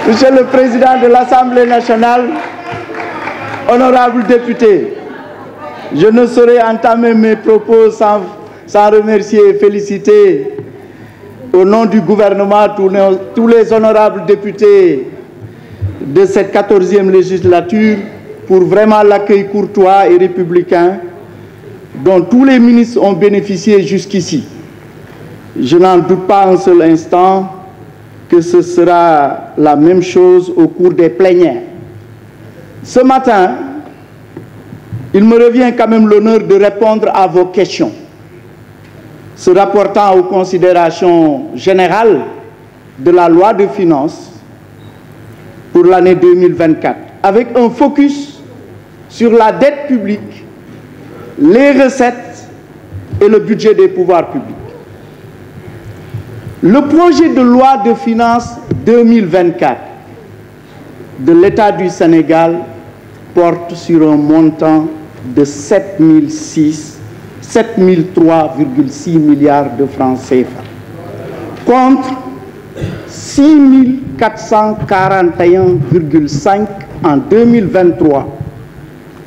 Monsieur le Président de l'Assemblée nationale, honorables députés, je ne saurais entamer mes propos sans remercier et féliciter au nom du gouvernement tous les honorables députés de cette 14e législature pour vraiment l'accueil courtois et républicain dont tous les ministres ont bénéficié jusqu'ici. Je n'en doute pas un seul instant que ce sera la même chose au cours des plénières. Ce matin, il me revient quand même l'honneur de répondre à vos questions, se rapportant aux considérations générales de la loi de finances pour l'année 2024, avec un focus sur la dette publique, les recettes et le budget des pouvoirs publics. Le projet de loi de finances 2024 de l'État du Sénégal porte sur un montant de 7.003,6 milliards de francs CFA, contre 6.441,5 en 2023,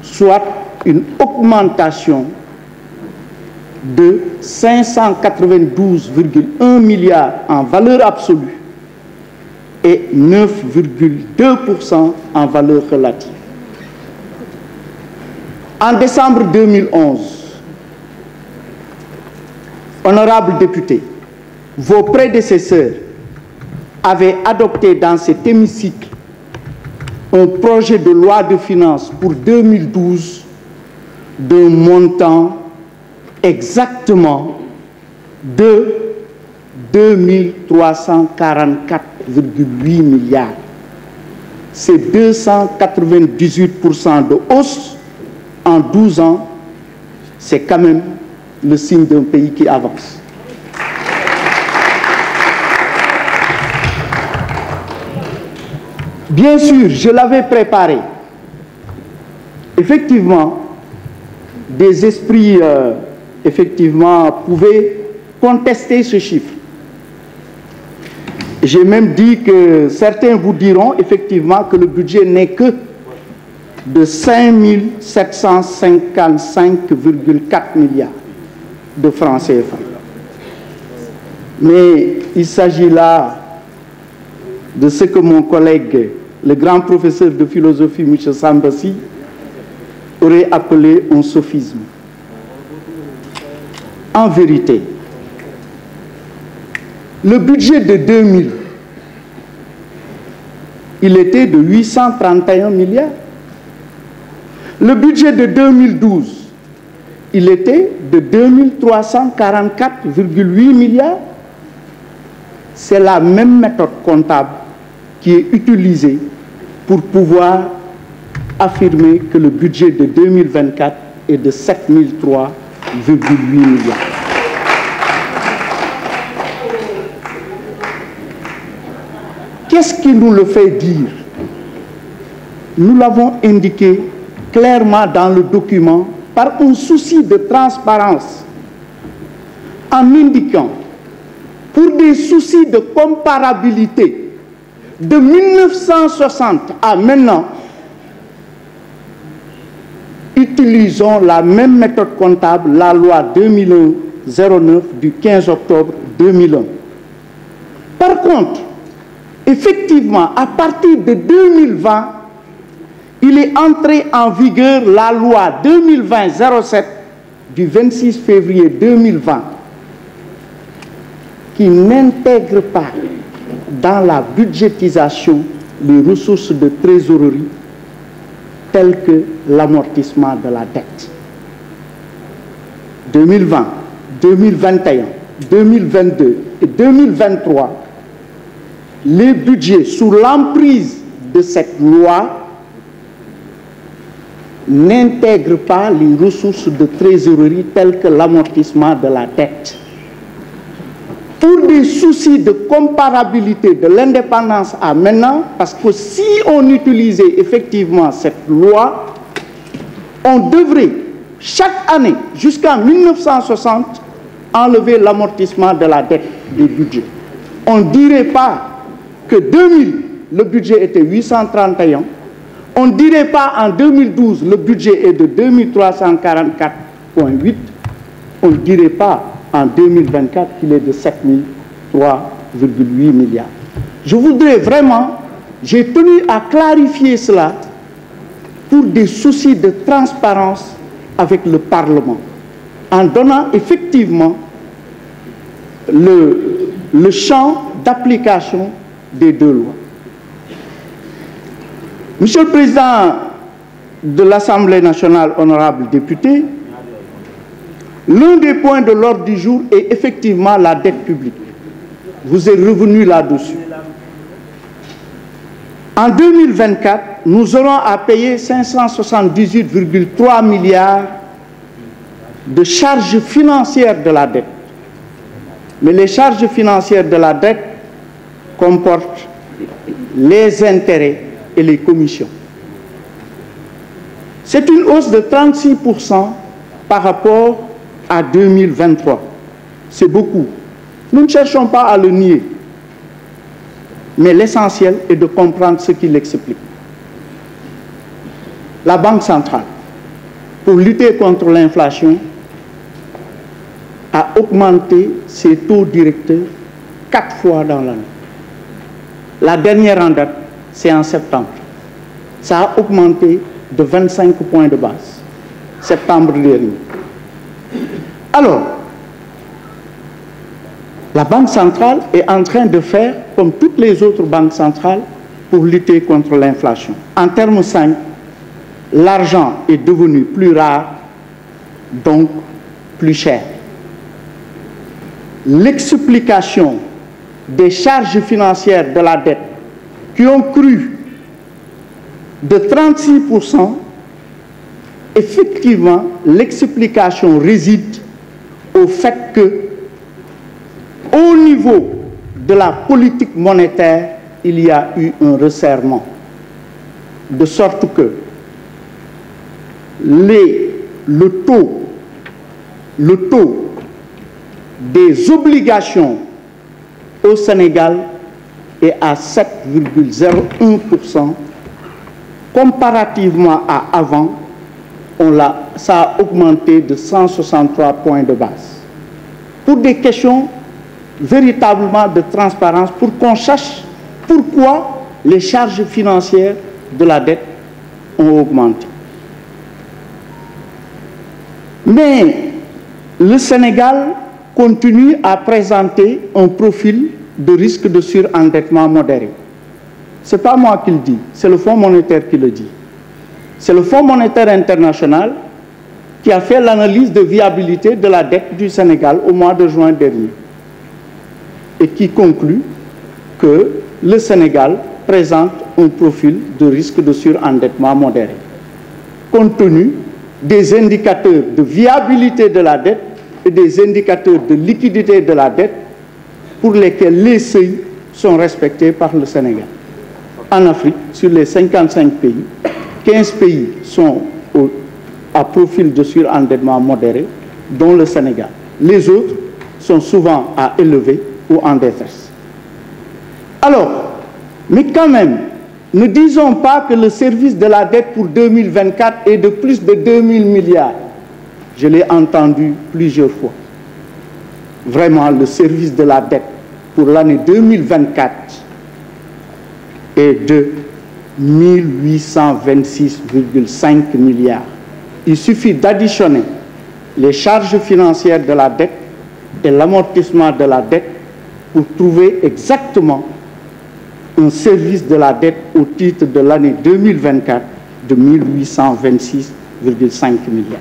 soit une augmentation de 592,1 milliards en valeur absolue et 9,2% en valeur relative. En décembre 2011, honorables députés, vos prédécesseurs avaient adopté dans cet hémicycle un projet de loi de finances pour 2012 d'un montant exactement de 2344,8 milliards. C'est 298% de hausse en 12 ans. C'est quand même le signe d'un pays qui avance. Bien sûr, je l'avais préparé. Effectivement, des esprits pouvaient contester ce chiffre. J'ai même dit que certains vous diront effectivement que le budget n'est que de 5 755,4 milliards de francs CFA. Mais il s'agit là de ce que mon collègue, le grand professeur de philosophie, M. Sambassi, aurait appelé un sophisme. En vérité, le budget de 2000, il était de 831 milliards. Le budget de 2012, il était de 2344,8 milliards. C'est la même méthode comptable qui est utilisée pour pouvoir affirmer que le budget de 2024 est de 7003,8 milliards. Qu'est-ce qui nous le fait dire? Nous l'avons indiqué clairement dans le document par un souci de transparence, en indiquant, pour des soucis de comparabilité, de 1960 à maintenant, utilisons la même méthode comptable, la loi 2001-09 du 15 octobre 2001. Par contre, effectivement, à partir de 2020, il est entré en vigueur la loi 2020-07 du 26 février 2020 qui n'intègre pas dans la budgétisation les ressources de trésorerie telles que l'amortissement de la dette. 2020, 2021, 2022 et 2023, les budgets sous l'emprise de cette loi n'intègrent pas les ressources de trésorerie telles que l'amortissement de la dette. Pour des soucis de comparabilité de l'indépendance à maintenant, parce que si on utilisait effectivement cette loi, on devrait chaque année jusqu'en 1960 enlever l'amortissement de la dette du budget, on ne dirait pas que 2000, le budget était 831. On ne dirait pas en 2012, le budget est de 2344,8. On ne dirait pas en 2024 qu'il est de 7003,8 milliards. Je voudrais vraiment, j'ai tenu à clarifier cela pour des soucis de transparence avec le Parlement, en donnant effectivement le champ d'application des deux lois. Monsieur le Président de l'Assemblée nationale, honorables députés, l'un des points de l'ordre du jour est effectivement la dette publique. Vous êtes revenu là-dessus. En 2024, nous aurons à payer 578,3 milliards de charges financières de la dette. Mais les charges financières de la dette comportent les intérêts et les commissions. C'est une hausse de 36% par rapport à 2023. C'est beaucoup. Nous ne cherchons pas à le nier. Mais l'essentiel est de comprendre ce qui l'explique. La Banque centrale, pour lutter contre l'inflation, a augmenté ses taux directeurs 4 fois dans l'année. La dernière en date, c'est en septembre. Ça a augmenté de 25 points de base, septembre dernier. Alors, la Banque centrale est en train de faire comme toutes les autres banques centrales pour lutter contre l'inflation. En termes simples, l'argent est devenu plus rare, donc plus cher. L'explication des charges financières de la dette qui ont cru de 36%, effectivement, l'explication réside au fait que, au niveau de la politique monétaire, il y a eu un resserrement. De sorte que le taux des obligations au Sénégal est à 7,01%. Comparativement à avant, ça a augmenté de 163 points de base. Pour des questions véritablement de transparence, pour qu'on sache pourquoi les charges financières de la dette ont augmenté. Mais le Sénégal continue à présenter un profil de risque de surendettement modéré. Ce n'est pas moi qui le dis, c'est le Fonds monétaire qui le dit. C'est le Fonds monétaire international qui a fait l'analyse de viabilité de la dette du Sénégal au mois de juin dernier et qui conclut que le Sénégal présente un profil de risque de surendettement modéré, compte tenu des indicateurs de viabilité de la dette et des indicateurs de liquidité de la dette pour lesquels les seuils sont respectés par le Sénégal. En Afrique, sur les 55 pays, 15 pays sont à profil de surendettement modéré, dont le Sénégal. Les autres sont souvent à élevé ou en détresse. Alors, mais quand même, ne disons pas que le service de la dette pour 2024 est de plus de 2000 milliards. Je l'ai entendu plusieurs fois. Vraiment, le service de la dette pour l'année 2024 est de 1826,5 milliards. Il suffit d'additionner les charges financières de la dette et l'amortissement de la dette pour trouver exactement un service de la dette au titre de l'année 2024 de 1826,5 milliards.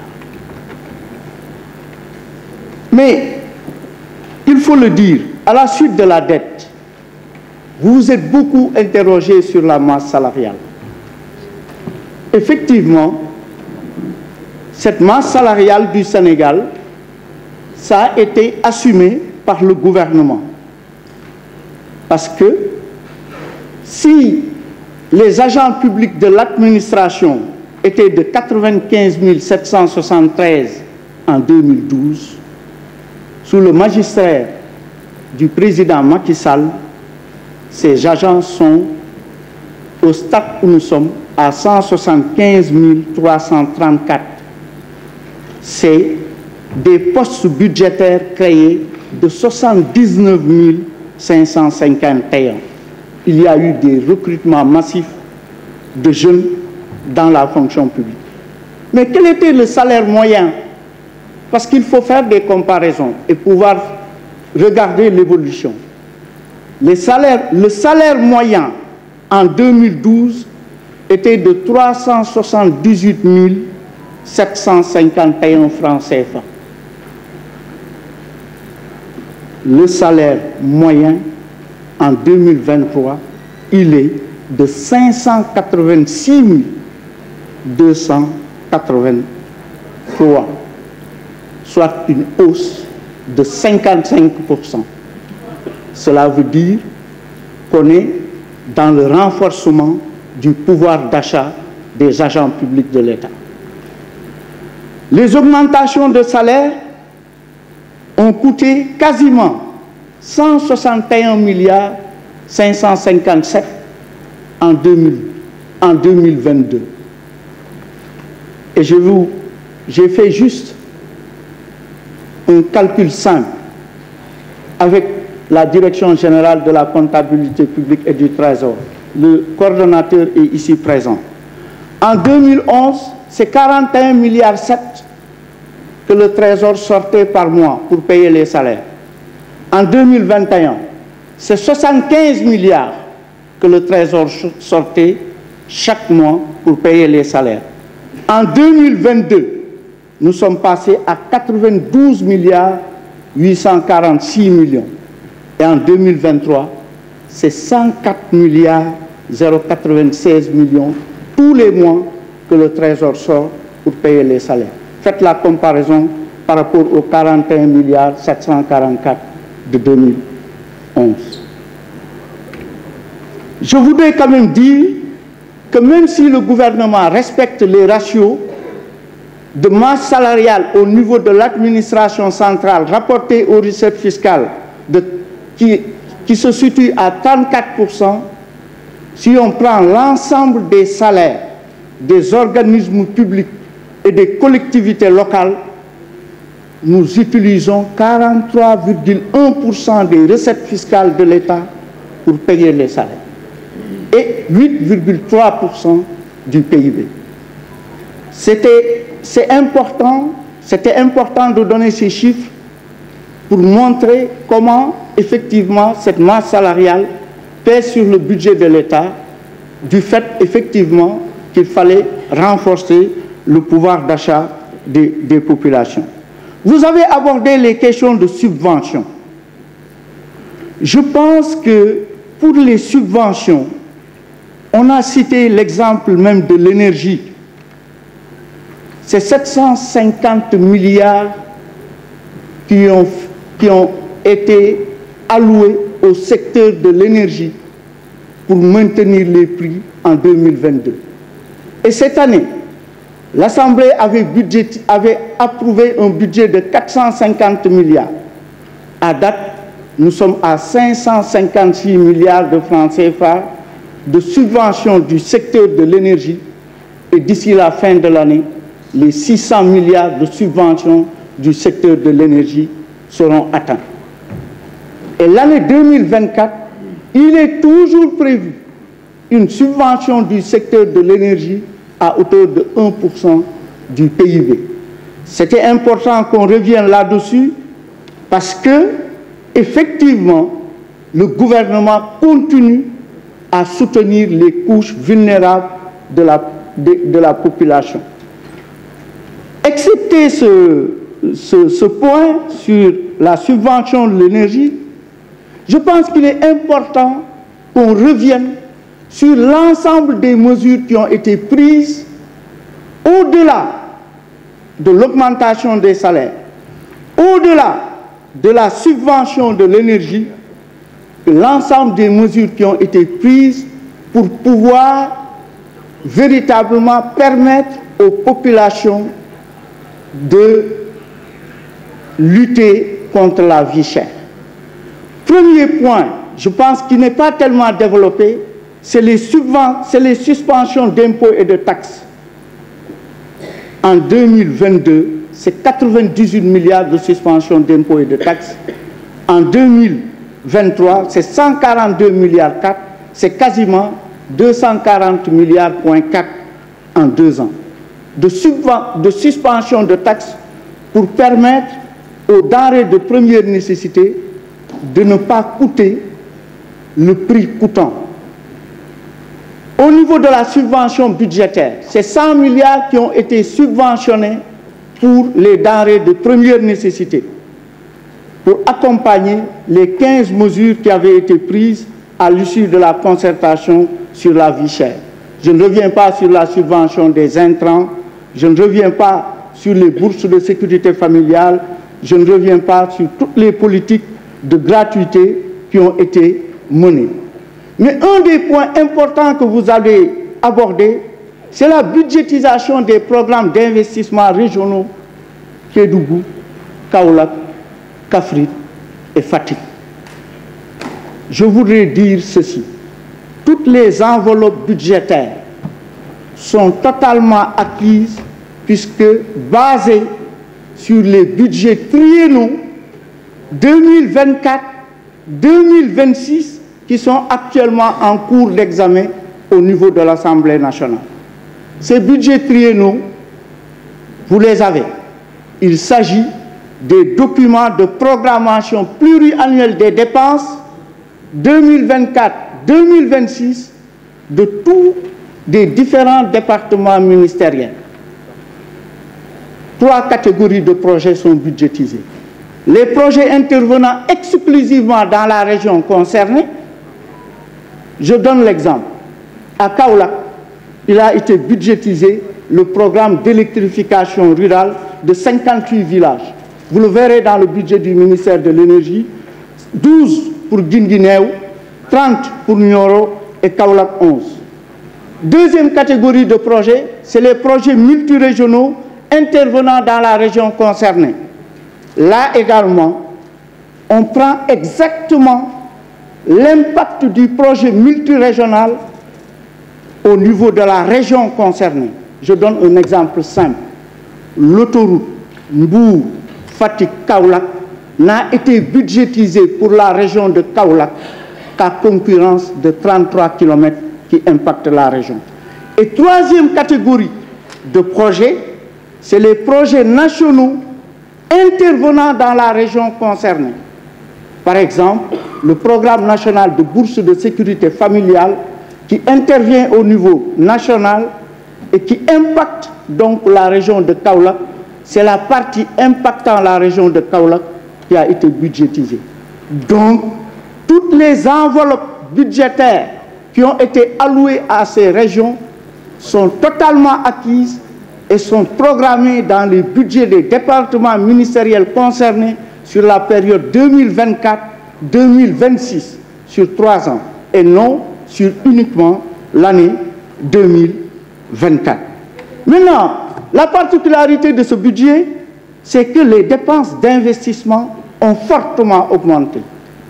Mais, il faut le dire, à la suite de la dette, vous vous êtes beaucoup interrogé sur la masse salariale. Effectivement, cette masse salariale du Sénégal, ça a été assumé par le gouvernement. Parce que si les agents publics de l'administration étaient de 95 773 en 2012, sous le magistère du président Macky Sall, ces agents sont au stade où nous sommes à 175 334. C'est des postes budgétaires créés de 79 551. Il y a eu des recrutements massifs de jeunes dans la fonction publique. Mais quel était le salaire moyen? Parce qu'il faut faire des comparaisons et pouvoir regarder l'évolution. Le salaire moyen en 2012 était de 378 751 francs CFA. Le salaire moyen en 2023, il est de 586 283, soit une hausse de 55%. Cela veut dire qu'on est dans le renforcement du pouvoir d'achat des agents publics de l'État. Les augmentations de salaire ont coûté quasiment 161 557 en 2022. Et j'ai fait juste un calcul simple avec la Direction générale de la comptabilité publique et du Trésor. Le coordonnateur est ici présent. En 2011, c'est 41,7 milliards que le Trésor sortait par mois pour payer les salaires. En 2021, c'est 75 milliards que le Trésor sortait chaque mois pour payer les salaires. En 2022, nous sommes passés à 92 milliards 846 millions. Et en 2023, c'est 104 milliards 096 millions tous les mois que le Trésor sort pour payer les salaires. Faites la comparaison par rapport aux 41 milliards 744 de 2011. Je voudrais quand même dire que même si le gouvernement respecte les ratios de masse salariale au niveau de l'administration centrale rapportée aux recettes fiscales qui se situe à 34%, si on prend l'ensemble des salaires des organismes publics et des collectivités locales, nous utilisons 43,1% des recettes fiscales de l'État pour payer les salaires et 8,3% du PIB. C'était important de donner ces chiffres pour montrer comment effectivement cette masse salariale pèse sur le budget de l'État, du fait effectivement qu'il fallait renforcer le pouvoir d'achat des populations. Vous avez abordé les questions de subventions. Je pense que pour les subventions, on a cité l'exemple même de l'énergie. C'est 750 milliards qui ont été alloués au secteur de l'énergie pour maintenir les prix en 2022. Et cette année, l'Assemblée avait approuvé un budget de 450 milliards. À date, nous sommes à 556 milliards de francs CFA de subventions du secteur de l'énergie et d'ici la fin de l'année, les 600 milliards de subventions du secteur de l'énergie seront atteints. Et l'année 2024, il est toujours prévu une subvention du secteur de l'énergie à hauteur de 1% du PIB. C'était important qu'on revienne là-dessus parce que, effectivement, le gouvernement continue à soutenir les couches vulnérables de la population. Excepté ce point sur la subvention de l'énergie, je pense qu'il est important qu'on revienne sur l'ensemble des mesures qui ont été prises au-delà de l'augmentation des salaires, au-delà de la subvention de l'énergie, l'ensemble des mesures qui ont été prises pour pouvoir véritablement permettre aux populations de lutter contre la vie chère. Premier point, je pense qu'il n'est pas tellement développé, c'est les suspensions d'impôts et de taxes. En 2022, c'est 98 milliards de suspensions d'impôts et de taxes. En 2023, c'est 142 milliards 4, c'est quasiment 240 milliards,4 en 2 ans. De suspension de taxes pour permettre aux denrées de première nécessité de ne pas coûter le prix coûtant. Au niveau de la subvention budgétaire, c'est 100 milliards qui ont été subventionnés pour les denrées de première nécessité, pour accompagner les 15 mesures qui avaient été prises à l'issue de la concertation sur la vie chère. Je ne reviens pas sur la subvention des intrants, je ne reviens pas sur les bourses de sécurité familiale, je ne reviens pas sur toutes les politiques de gratuité qui ont été menées. Mais un des points importants que vous allez aborder, c'est la budgétisation des programmes d'investissement régionaux Kédougou, Kaolack, Kaffrine et Fatick. Je voudrais dire ceci. Toutes les enveloppes budgétaires sont totalement acquises puisque basées sur les budgets triennaux 2024-2026 qui sont actuellement en cours d'examen au niveau de l'Assemblée nationale. Ces budgets triennaux, vous les avez. Il s'agit des documents de programmation pluriannuelle des dépenses 2024-2026 de tous les différents départements ministériels. 3 catégories de projets sont budgétisées. Les projets intervenant exclusivement dans la région concernée. Je donne l'exemple. À Kaolack, il a été budgétisé le programme d'électrification rurale de 58 villages. Vous le verrez dans le budget du ministère de l'Énergie, 12 pour Guinguinéo, 30 pour Nioro et Kaolack 11. Deuxième catégorie de projets, c'est les projets multirégionaux intervenant dans la région concernée. Là également, on prend exactement l'impact du projet multirégional au niveau de la région concernée. Je donne un exemple simple. L'autoroute Mbour, Fatick, Kaolack n'a été budgétisée pour la région de Kaolack qu'à concurrence de 33 km qui impactent la région. Et troisième catégorie de projets, c'est les projets nationaux intervenant dans la région concernée. Par exemple, le programme national de bourse de sécurité familiale qui intervient au niveau national et qui impacte donc la région de Kaolack, c'est la partie impactant la région de Kaolack qui a été budgétisée. Donc, toutes les enveloppes budgétaires qui ont été allouées à ces régions sont totalement acquises et sont programmées dans les budgets des départements ministériels concernés sur la période 2024-2026, sur 3 ans, et non sur uniquement l'année 2024. Maintenant, la particularité de ce budget, c'est que les dépenses d'investissement ont fortement augmenté,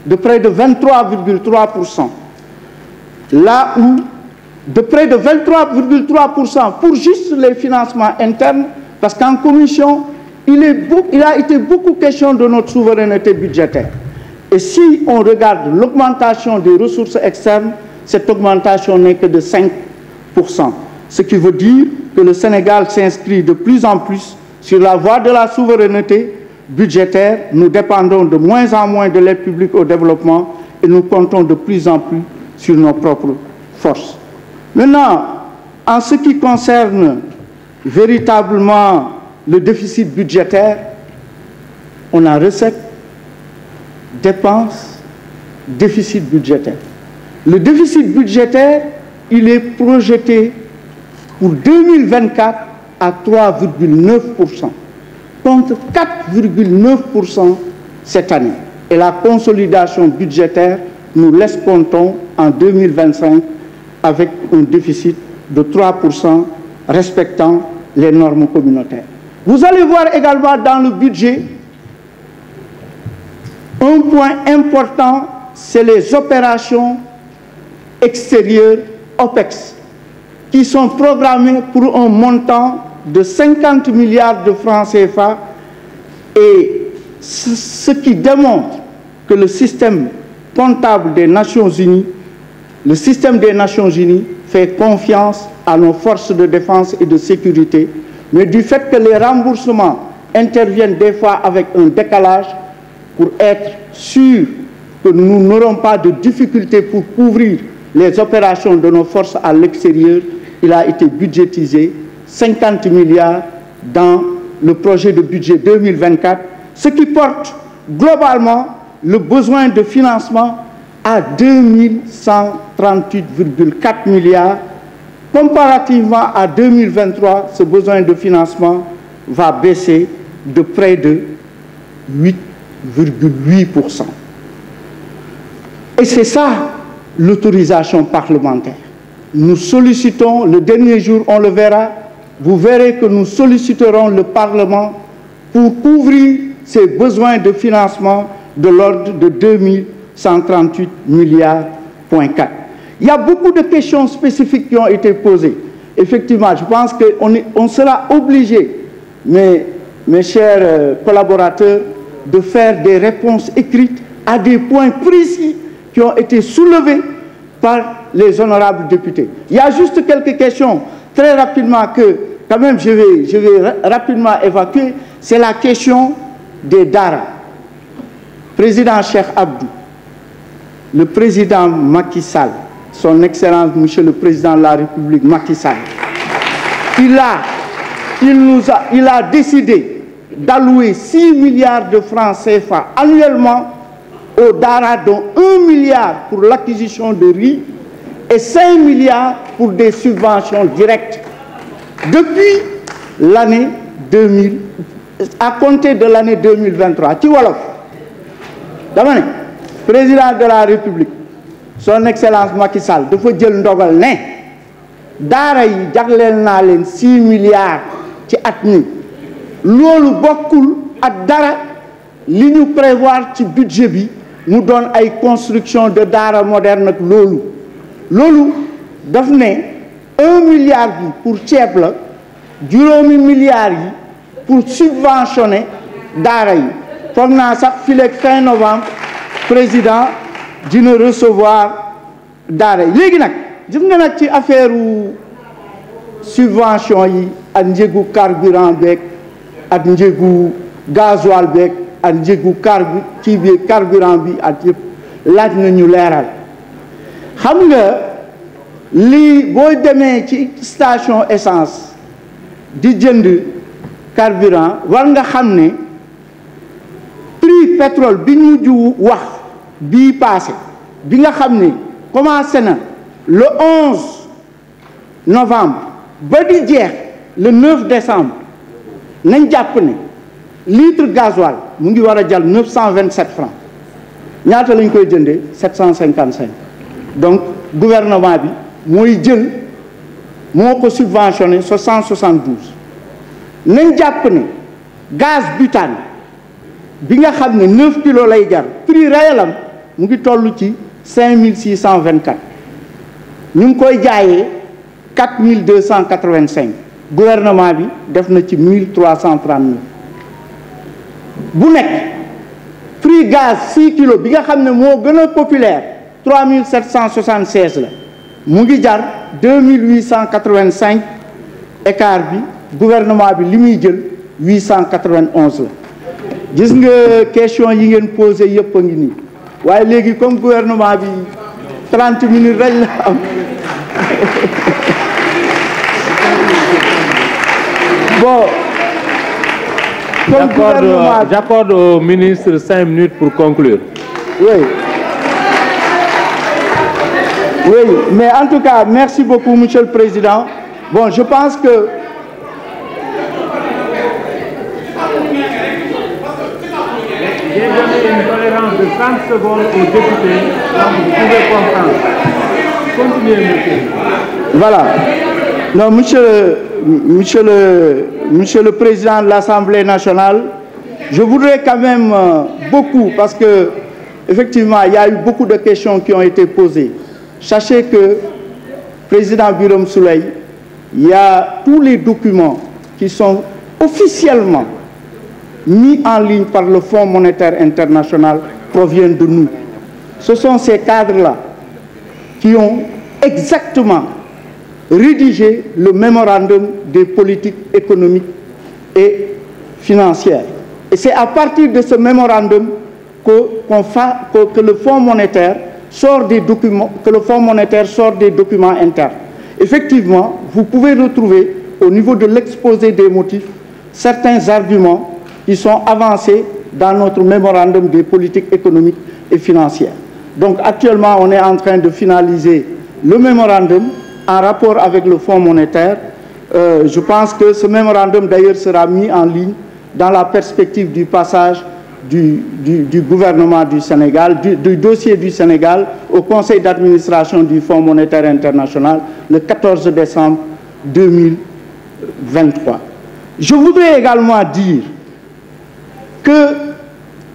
de près de 23,3%. Là où, de près de 23,3% pour juste les financements internes, parce qu'en commission, il a été beaucoup question de notre souveraineté budgétaire. Et si on regarde l'augmentation des ressources externes, cette augmentation n'est que de 5%. Ce qui veut dire que le Sénégal s'inscrit de plus en plus sur la voie de la souveraineté budgétaire. Nous dépendons de moins en moins de l'aide publique au développement et nous comptons de plus en plus sur nos propres forces. Maintenant, en ce qui concerne véritablement le déficit budgétaire, on a recettes, dépenses, déficit budgétaire. Le déficit budgétaire, il est projeté pour 2024 à 3,9%, contre 4,9% cette année. Et la consolidation budgétaire nous laisse compter en 2025 avec un déficit de 3% respectant les normes communautaires. Vous allez voir également dans le budget Un point important, c'est les opérations extérieures OPEX, qui sont programmées pour un montant de 50 milliards de francs CFA, et ce qui démontre que le système comptable des Nations Unies, le système des Nations Unies fait confiance à nos forces de défense et de sécurité, mais du fait que les remboursements interviennent des fois avec un décalage, pour être sûr que nous n'aurons pas de difficultés pour couvrir les opérations de nos forces à l'extérieur, il a été budgétisé 50 milliards dans le projet de budget 2024, ce qui porte globalement le besoin de financement à 2138,4 milliards. Comparativement à 2023, ce besoin de financement va baisser de près de 8,8%. Et c'est ça l'autorisation parlementaire. Nous sollicitons, le dernier jour on le verra, vous verrez que nous solliciterons le Parlement pour couvrir ces besoins de financement de l'ordre de 2138 milliards. Il y a beaucoup de questions spécifiques qui ont été posées. Effectivement, je pense qu'on sera obligé, mes chers collaborateurs, de faire des réponses écrites à des points précis qui ont été soulevés par les honorables députés. Il y a juste quelques questions, très rapidement, que quand même je vais rapidement évacuer. C'est la question des Dara. Président Cheikh Abdou, le président Macky Sall, son Excellence, Monsieur le Président de la République Macky Sall, il a décidé d'allouer 6 milliards de francs CFA annuellement aux Dara, dont 1 milliard pour l'acquisition de riz et 5 milliards pour des subventions directes. Depuis l'année 2000, à compter de l'année 2023, ci wolof dama ne président de la République, son Excellence Macky Sall, dafa jël ndogal ne daara yi jagleel naa leen 6 milliards ci at mi. Loolu bokkul ak dara li ñu prévoir ci budget bi mu doon ay construction de daara moderne ak loolu daf ne 1 milliard bi pour ceeb la, juróomi milliards yi pour subventionner daara yi. Foog naa sax fileeg fin novembre président dina recevoir daara yi. Léegi nag gis nga nag ci affaire subvention yi ak njëgu carburant beeg ak njëgu gasoil beeg ak njëgu carburant bi ak yëpp laaj na ñu leeral. Xam nga lii boo demee ci station essence di jënd carburant war nga xam ne prix pétrole bi ñu mujj wax bii passé bi nga xam ne commencé na le 11 novembre ba di jeex le 9 décembre nañ jàpp ne litre gasoil mu ngi war a jàll 927 francs. Ñaata lañ koy jëndee 755. Donc gouvernement bi mooy jël moo ko subventionné 772. nañ jàpp ne gaz butane bi nga xam ne 9 kilos lay jar prix réel am mu ngi toll ci 5624. ñu ngi koy jaayee 4285. gouvernement bi def na ci 1339. bu nekk prix gaz 6 kilos bi nga xam ne moo gën a populaire 3776 la mu ngi jar 2885. écart bi gouvernement bi li muy jël 891 la. Gis nga question yi ngeen posé yëpp a ngi nii waaye léegi comme gouvernement bi 30 minutes rek la am bon. J'accorde au ministre 5 minutes pour conclure. Oui, mais en tout cas, merci beaucoup, Monsieur le Président. Bon, je pense que... J'ai donné une tolérance de 30 secondes aux députés, donc vous pouvez comprendre. Continuez, monsieur. Voilà. Non, Monsieur le Président de l'Assemblée nationale, Je voudrais quand même beaucoup, parce que effectivement, il y a eu beaucoup de questions qui ont été posées. Sachez que, Président Birame Souleye, il y a tous les documents qui sont officiellement mis en ligne par le Fonds monétaire international proviennent de nous. Ce sont ces cadres-là qui ont exactement rédigé le mémorandum des politiques économiques et financières. Et c'est à partir de ce mémorandum que le Fonds monétaire sort des documents, internes. Effectivement, vous pouvez retrouver au niveau de l'exposé des motifs certains arguments qui sont avancés dans notre mémorandum des politiques économiques et financières. Donc actuellement, on est en train de finaliser le mémorandum en rapport avec le Fonds monétaire. Je pense que ce mémorandum d'ailleurs sera mis en ligne dans la perspective du passage du gouvernement du Sénégal, du dossier du Sénégal au Conseil d'administration du Fonds monétaire international le 14 décembre 2023. Je voudrais également dire que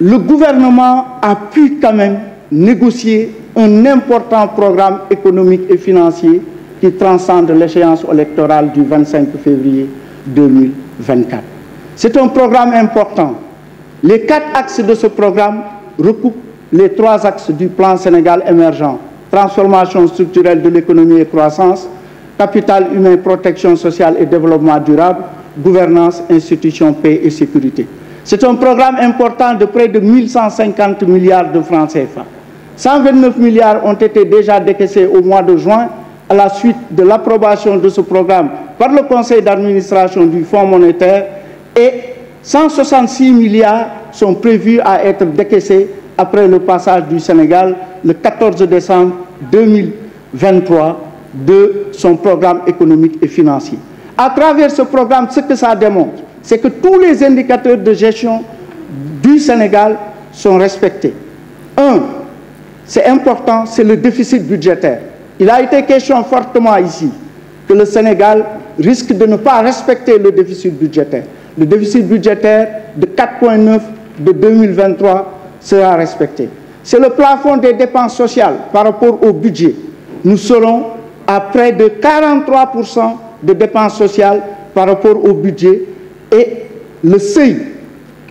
le gouvernement a pu quand même négocier un important programme économique et financier qui transcende l'échéance électorale du 25 février 2024. C'est un programme important. Les 4 axes de ce programme recoupent les 3 axes du plan Sénégal émergent: transformation structurelle de l'économie et croissance, capital humain, protection sociale et développement durable, gouvernance, institutions, paix et sécurité. C'est un programme important de près de 1150 milliards de francs CFA. 129 milliards ont été déjà décaissés au mois de juin à la suite de l'approbation de ce programme par le conseil d'administration du Fonds monétaire et 166 milliards sont prévus à être décaissés après le passage du Sénégal le 14 décembre 2023 de son programme économique et financier. À travers ce programme, ce que ça démontre, c'est que tous les indicateurs de gestion du Sénégal sont respectés. Un, c'est important, c'est le déficit budgétaire. Il a été question fortement ici que le Sénégal risque de ne pas respecter le déficit budgétaire. Le déficit budgétaire de 4,9 de 2023 sera respecté. C'est le plafond des dépenses sociales par rapport au budget. Nous serons à près de 43% de dépenses sociales par rapport au budget et le seuil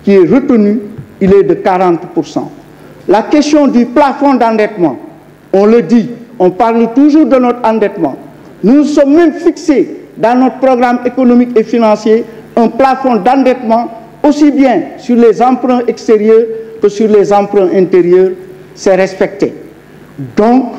qui est retenu, il est de 40%. La question du plafond d'endettement, on le dit, on parle toujours de notre endettement. Nous nous sommes même fixés dans notre programme économique et financier un plafond d'endettement aussi bien sur les emprunts extérieurs que sur les emprunts intérieurs, c'est respecté. Donc,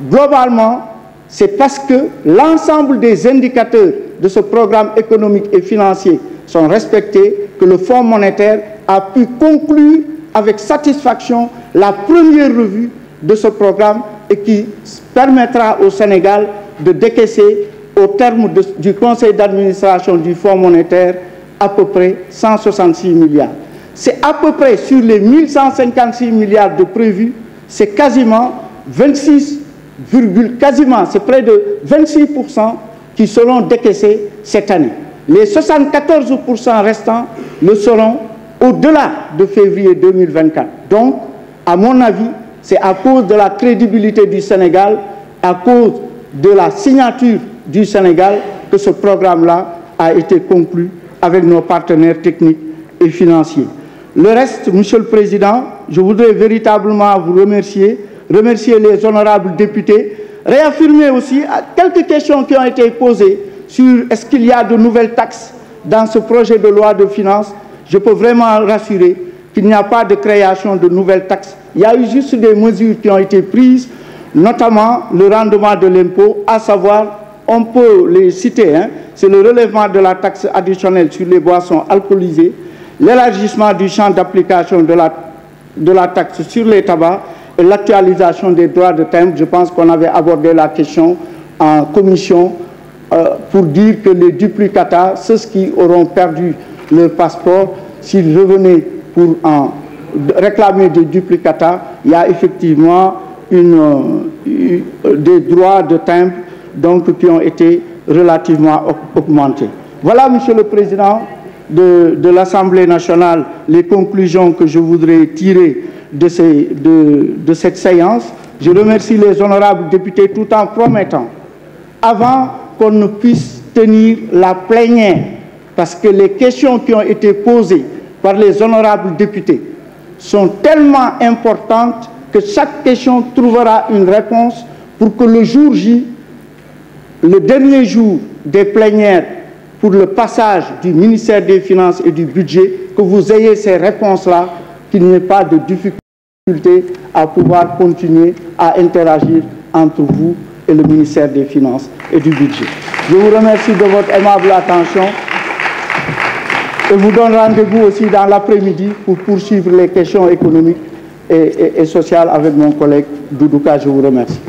globalement, c'est parce que l'ensemble des indicateurs de ce programme économique et financier sont respectés que le Fonds monétaire a pu conclure avec satisfaction la première revue de ce programme et qui permettra au Sénégal de décaisser au terme du conseil d'administration du Fonds monétaire à peu près 166 milliards. C'est à peu près sur les 1156 milliards de prévus, c'est quasiment 26, c'est près de 26% qui seront décaissés cette année. Les 74% restants le seront au-delà de février 2024. Donc, à mon avis, c'est à cause de la crédibilité du Sénégal, à cause de la signature du Sénégal que ce programme-là a été conclu avec nos partenaires techniques et financiers. Le reste, Monsieur le Président, je voudrais véritablement vous remercier les honorables députés, réaffirmer aussi quelques questions qui ont été posées sur est-ce qu'il y a de nouvelles taxes dans ce projet de loi de finances. Je peux vraiment rassurer qu'il n'y a pas de création de nouvelles taxes. Il y a eu juste des mesures qui ont été prises, notamment le rendement de l'impôt, à savoir, on peut les citer, c'est le relèvement de la taxe additionnelle sur les boissons alcoolisées, l'élargissement du champ d'application de la taxe sur les tabacs et l'actualisation des droits de timbre. Je pense qu'on avait abordé la question en commission pour dire que les duplicata, ceux qui auront perdu leur passeport, s'ils revenaient pour en réclamer des duplicata, il y a effectivement des droits de timbre donc, qui ont été relativement augmentés. Voilà, Monsieur le Président, de l'Assemblée nationale les conclusions que je voudrais tirer de cette séance. Je remercie les honorables députés tout en promettant, avant qu'on ne puisse tenir la plénière, parce que les questions qui ont été posées par les honorables députés sont tellement importantes que chaque question trouvera une réponse pour que le jour J, le dernier jour des plénières pour le passage du ministère des Finances et du Budget, que vous ayez ces réponses-là, qu'il n'y ait pas de difficulté à pouvoir continuer à interagir entre vous et le ministère des Finances et du Budget. Je vous remercie de votre aimable attention et vous donne rendez-vous aussi dans l'après-midi pour poursuivre les questions économiques et sociales avec mon collègue Doudouka. Je vous remercie.